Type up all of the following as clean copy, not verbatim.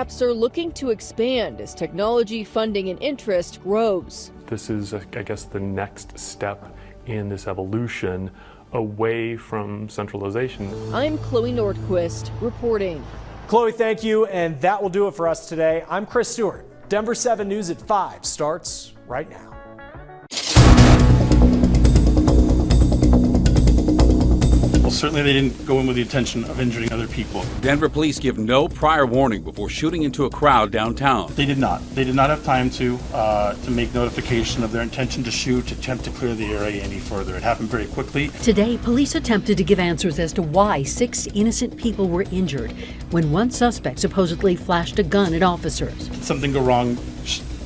apps are looking to expand as technology funding and interest grows. This is, I guess, the next step in this evolution away from centralization. I'm Chloe Nordquist reporting. Chloe, thank you, and that will do it for us today. I'm Chris Stewart. Denver 7 News at 5 starts right now. Well, certainly they didn't go in with the intention of injuring other people. Denver police give no prior warning before shooting into a crowd downtown. They did not. They did not have time to make notification of their intention to shoot, attempt to clear the area any further. It happened very quickly. Today, police attempted to give answers as to why 6 innocent people were injured when one suspect supposedly flashed a gun at officers. Did something go wrong?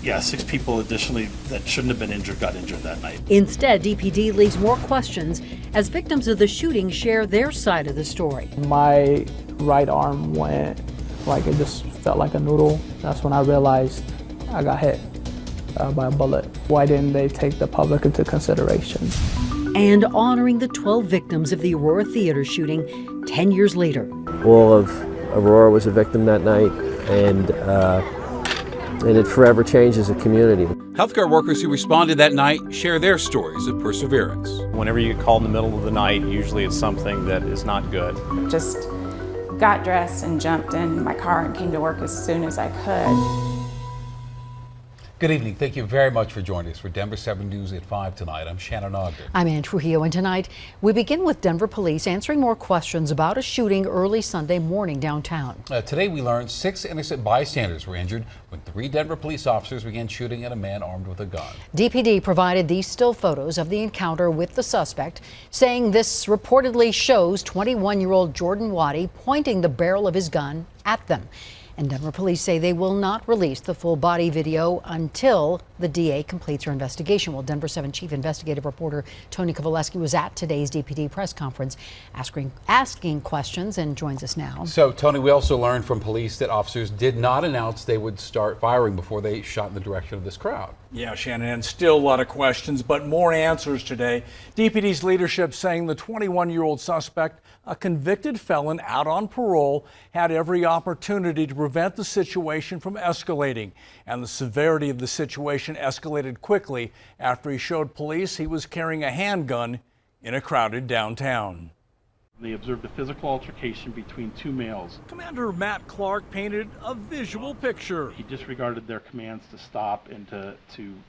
Yeah, 6 people additionally that shouldn't have been injured got injured that night. Instead, DPD leaves more questions as victims of the shooting share their side of the story. My right arm went like it just felt like a noodle. That's when I realized I got hit by a bullet. Why didn't they take the public into consideration? And honoring the 12 victims of the Aurora Theater shooting 10 years later. All of Aurora was a victim that night, and it forever changes a community. Healthcare workers who responded that night share their stories of perseverance. Whenever you get called in the middle of the night, usually it's something that is not good. Just got dressed and jumped in my car and came to work as soon as I could. Good evening. Thank you very much for joining us for Denver 7 News at 5 tonight. I'm Shannon Ogden. I'm Ann Trujillo, and tonight we begin with Denver police answering more questions about a shooting early Sunday morning downtown. Today we learned 6 innocent bystanders were injured when 3 Denver police officers began shooting at a man armed with a gun. DPD provided these still photos of the encounter with the suspect, saying this reportedly shows 21-year-old Jordan Waddy pointing the barrel of his gun at them. And Denver police say they will not release the full body video until the DA completes her investigation. Well, Denver 7 Chief Investigative Reporter Tony Kovaleski was at today's DPD press conference asking questions and joins us now. So, Tony, we also learned from police that officers did not announce they would start firing before they shot in the direction of this crowd. Yeah, Shannon, still a lot of questions, but more answers today. DPD's leadership saying the 21-year-old suspect, a convicted felon out on parole, had every opportunity to prevent the situation from escalating. And the severity of the situation escalated quickly after he showed police he was carrying a handgun in a crowded downtown. They observed a physical altercation between 2 males. Commander Matt Clark painted a visual picture. He disregarded their commands to stop and to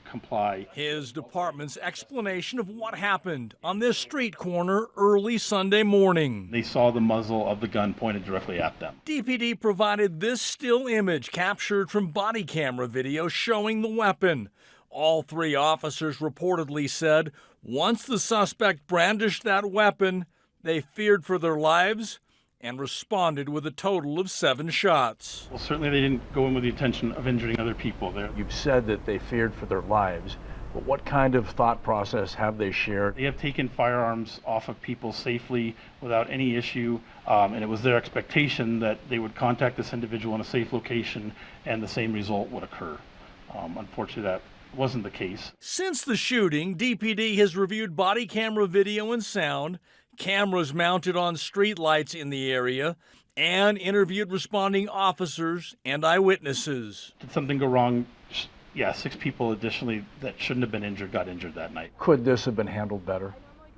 comply. His department's explanation of what happened on this street corner early Sunday morning. They saw the muzzle of the gun pointed directly at them. DPD provided this still image captured from body camera video showing the weapon. All 3 officers reportedly said once the suspect brandished that weapon, they feared for their lives and responded with a total of 7 shots. Well, certainly they didn't go in with the intention of injuring other people there. You've said that they feared for their lives, but what kind of thought process have they shared? They have taken firearms off of people safely without any issue, and it was their expectation that they would contact this individual in a safe location and the same result would occur. Unfortunately, that wasn't the case. Since the shooting, DPD has reviewed body camera video and sound, cameras mounted on streetlights in the area, and interviewed responding officers and eyewitnesses. Did something go wrong? Yeah, 6 people additionally that shouldn't have been injured got injured that night. Could this have been handled better?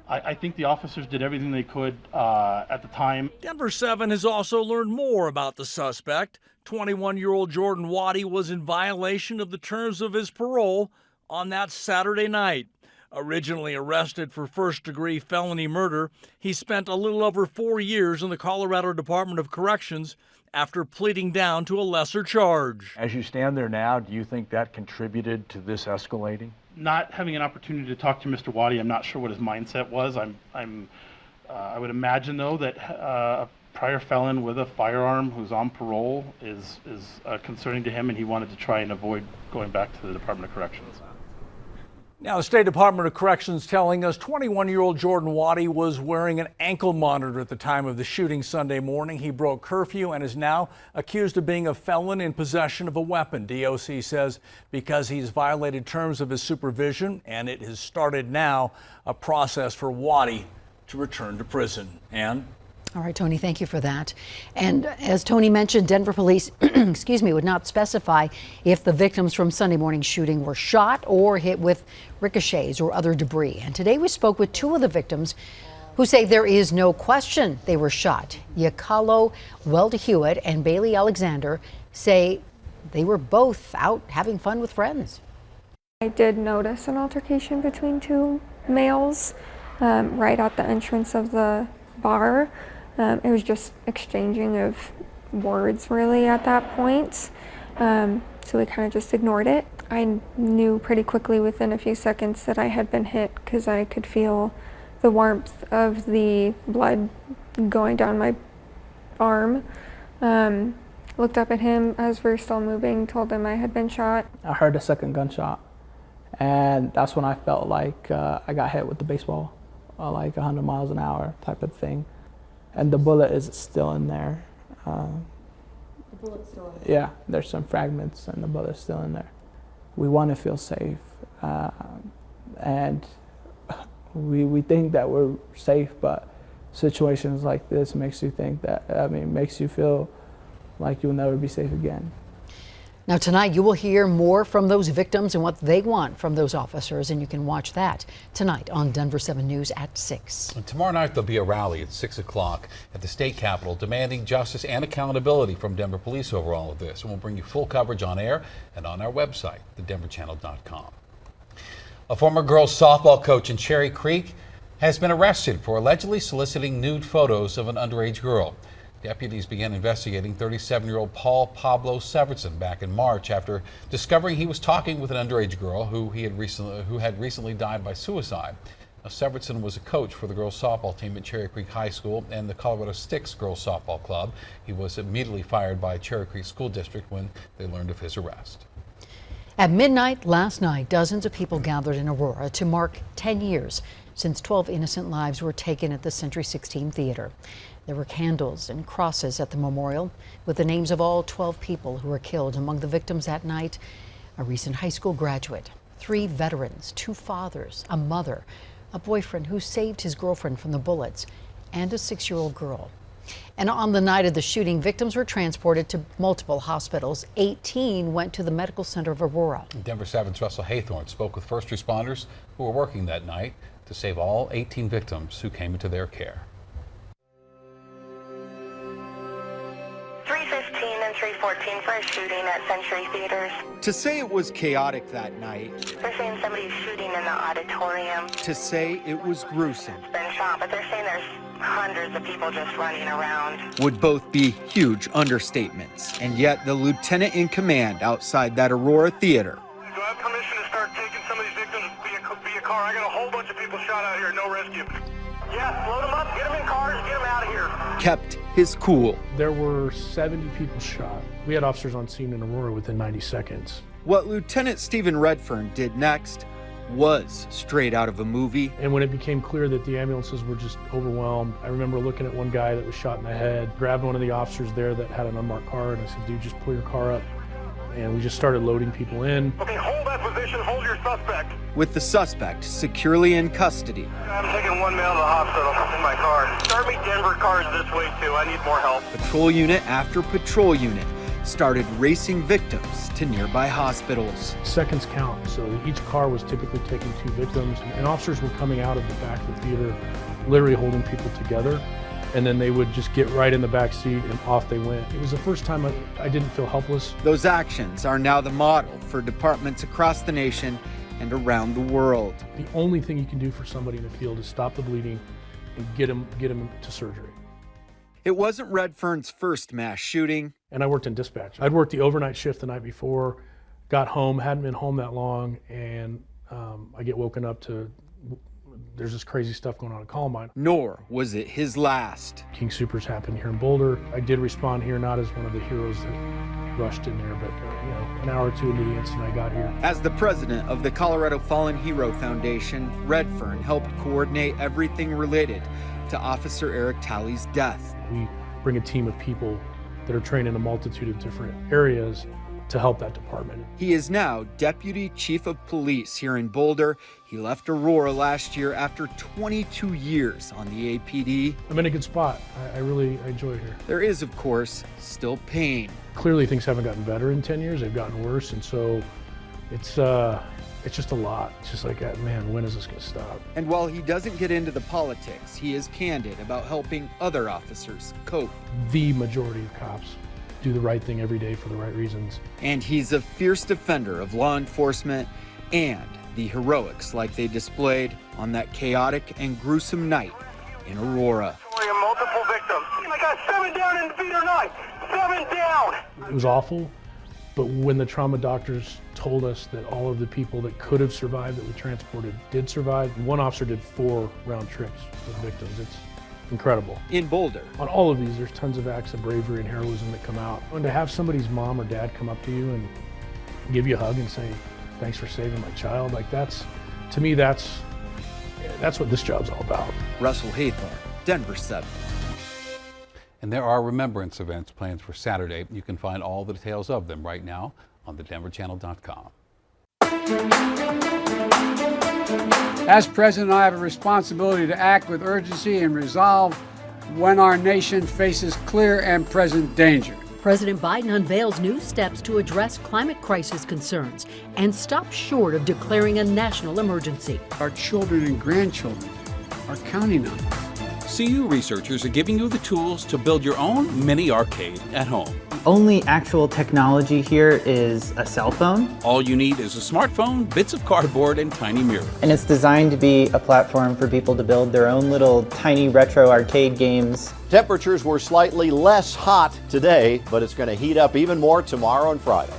I think the officers did everything they could at the time. Denver 7 has also learned more about the suspect. 21-year-old Jordan Waddy was in violation of the terms of his parole on that Saturday night. Originally arrested for first-degree felony murder, he spent a little over 4 years in the Colorado Department of Corrections after pleading down to a lesser charge. As you stand there now, do you think that contributed to this escalating? Not having an opportunity to talk to Mr. Waddy, I'm not sure what his mindset was. I would imagine, though, that a prior felon with a firearm who's on parole is concerning to him, and he wanted to try and avoid going back to the Department of Corrections. Now, the State Department of Corrections telling us 21-year-old Jordan Waddy was wearing an ankle monitor at the time of the shooting Sunday morning. He broke curfew and is now accused of being a felon in possession of a weapon. DOC says because he's violated terms of his supervision, and it has started now a process for Waddy to return to prison. And All right, Tony, thank you for that. And as Tony mentioned, Denver police, would not specify if the victims from Sunday morning's shooting were shot or hit with ricochets or other debris. And today we spoke with two of the victims who say there is no question they were shot. Yakalo Weldehewitt and Bailey Alexander say they were both out having fun with friends. I did notice an altercation between two males right at the entrance of the bar. It was just exchanging of words really at that point. So we kind of just ignored it. I knew pretty quickly within a few seconds that I had been hit because I could feel the warmth of the blood going down my arm. Looked up at him as we were still moving, told him I had been shot. I heard a second gunshot, and that's when I felt like I got hit with the baseball, like 100 miles an hour type of thing. And the bullet is still in there. The bullet's still in there? Yeah, there's some fragments and the bullet's still in there. We want to feel safe, and we think that we're safe, but situations like this makes you think that, makes you feel like you'll never be safe again. Now tonight you will hear more from those victims and what they want from those officers, and you can watch that tonight on Denver 7 News at 6. And tomorrow night there'll be a rally at 6 o'clock at the state capitol demanding justice and accountability from Denver police over all of this. And we'll bring you full coverage on air and on our website, thedenverchannel.com. A former girls softball coach in Cherry Creek has been arrested for allegedly soliciting nude photos of an underage girl. Deputies began investigating 37-year-old Paul Pablo Severson back in March after discovering he was talking with an underage girl who had recently died by suicide. Now, Severson was a coach for the girls softball team at Cherry Creek High School and the Colorado Sticks girls softball club. He was immediately fired by Cherry Creek School District when they learned of his arrest. At midnight last night, dozens of people gathered in Aurora to mark 10 years since 12 innocent lives were taken at the Century 16 Theater. There were candles and crosses at the memorial with the names of all 12 people who were killed. Among the victims that night, a recent high school graduate, 3 veterans, 2 fathers, a mother, a boyfriend who saved his girlfriend from the bullets, and a 6-year-old girl. And on the night of the shooting, victims were transported to multiple hospitals. 18 went to the Medical Center of Aurora. Denver 7's Russell Haythorne spoke with first responders who were working that night to save all 18 victims who came into their care. 315 and 314 for a shooting at Century Theaters. To say it was chaotic that night. They're saying somebody's shooting in the auditorium. To say it was gruesome. It's been shot, but they're saying there's hundreds of people just running around. Would both be huge understatements. And yet the lieutenant in command outside that Aurora theater. Do I have permission to start taking some of these victims via car? I got a whole bunch of people shot out here, no rescue. Yeah, load them up, get them in cars, get them out of here. Kept his cool. There were 70 people shot. We had officers on scene in Aurora within 90 seconds. What Lieutenant Stephen Redfern did next was straight out of a movie. And when it became clear that the ambulances were just overwhelmed, I remember looking at one guy that was shot in the head, grabbed one of the officers there that had an unmarked car, and I said, dude, just pull your car up. And we just started loading people in. Okay, hold that position, hold your suspect. With the suspect securely in custody. I'm taking one man to the hospital in my car. Start me Denver cars this way too, I need more help. Patrol unit after patrol unit started racing victims to nearby hospitals. Seconds count, so each car was typically taking 2 victims, and officers were coming out of the back of the theater, literally holding people together, and then they would just get right in the back seat and off they went. It was the first time I didn't feel helpless. Those actions are now the model for departments across the nation and around the world. The only thing you can do for somebody in the field is stop the bleeding and get them to surgery. It wasn't Redfern's first mass shooting. And I worked in dispatch. I'd worked the overnight shift the night before, got home, hadn't been home that long, and I get woken up to, there's this crazy stuff going on at Columbine. Nor was it his last. King Soopers happened here in Boulder. I did respond here, not as one of the heroes that rushed in there, but an hour or 2 into the incident, I got here. As the president of the Colorado Fallen Hero Foundation, Redfern helped coordinate everything related to Officer Eric Talley's death. We bring a team of people that are trained in a multitude of different areas to help that department. He is now Deputy Chief of Police here in Boulder. He left Aurora last year after 22 years on the APD. I'm in a good spot. I really enjoy it here. There is, of course, still pain. Clearly things haven't gotten better in 10 years, they've gotten worse, and so it's just a lot. It's just like, man, when is this gonna stop? And while he doesn't get into the politics, he is candid about helping other officers cope. The majority of cops do the right thing every day for the right reasons. And he's a fierce defender of law enforcement and the heroics like they displayed on that chaotic and gruesome night in Aurora. Multiple victims. I got 7 down in Feeder 9. 7 down. It was awful, but when the trauma doctors told us that all of the people that could have survived that we transported did survive, one officer did 4 round trips with victims. It's incredible. In Boulder. On all of these, there's tons of acts of bravery and heroism that come out. And to have somebody's mom or dad come up to you and give you a hug and say, thanks for saving my child, like to me, that's what this job's all about. Russell Hathorn, Denver 7. And there are remembrance events planned for Saturday. You can find all the details of them right now on thedenverchannel.com. As president, I have a responsibility to act with urgency and resolve when our nation faces clear and present danger. President Biden unveils new steps to address climate crisis concerns and stops short of declaring a national emergency. Our children and grandchildren are counting on us. CU researchers are giving you the tools to build your own mini arcade at home. Only actual technology here is a cell phone. All you need is a smartphone, bits of cardboard, and tiny mirrors. And it's designed to be a platform for people to build their own little tiny retro arcade games. Temperatures were slightly less hot today, but it's going to heat up even more tomorrow and Friday.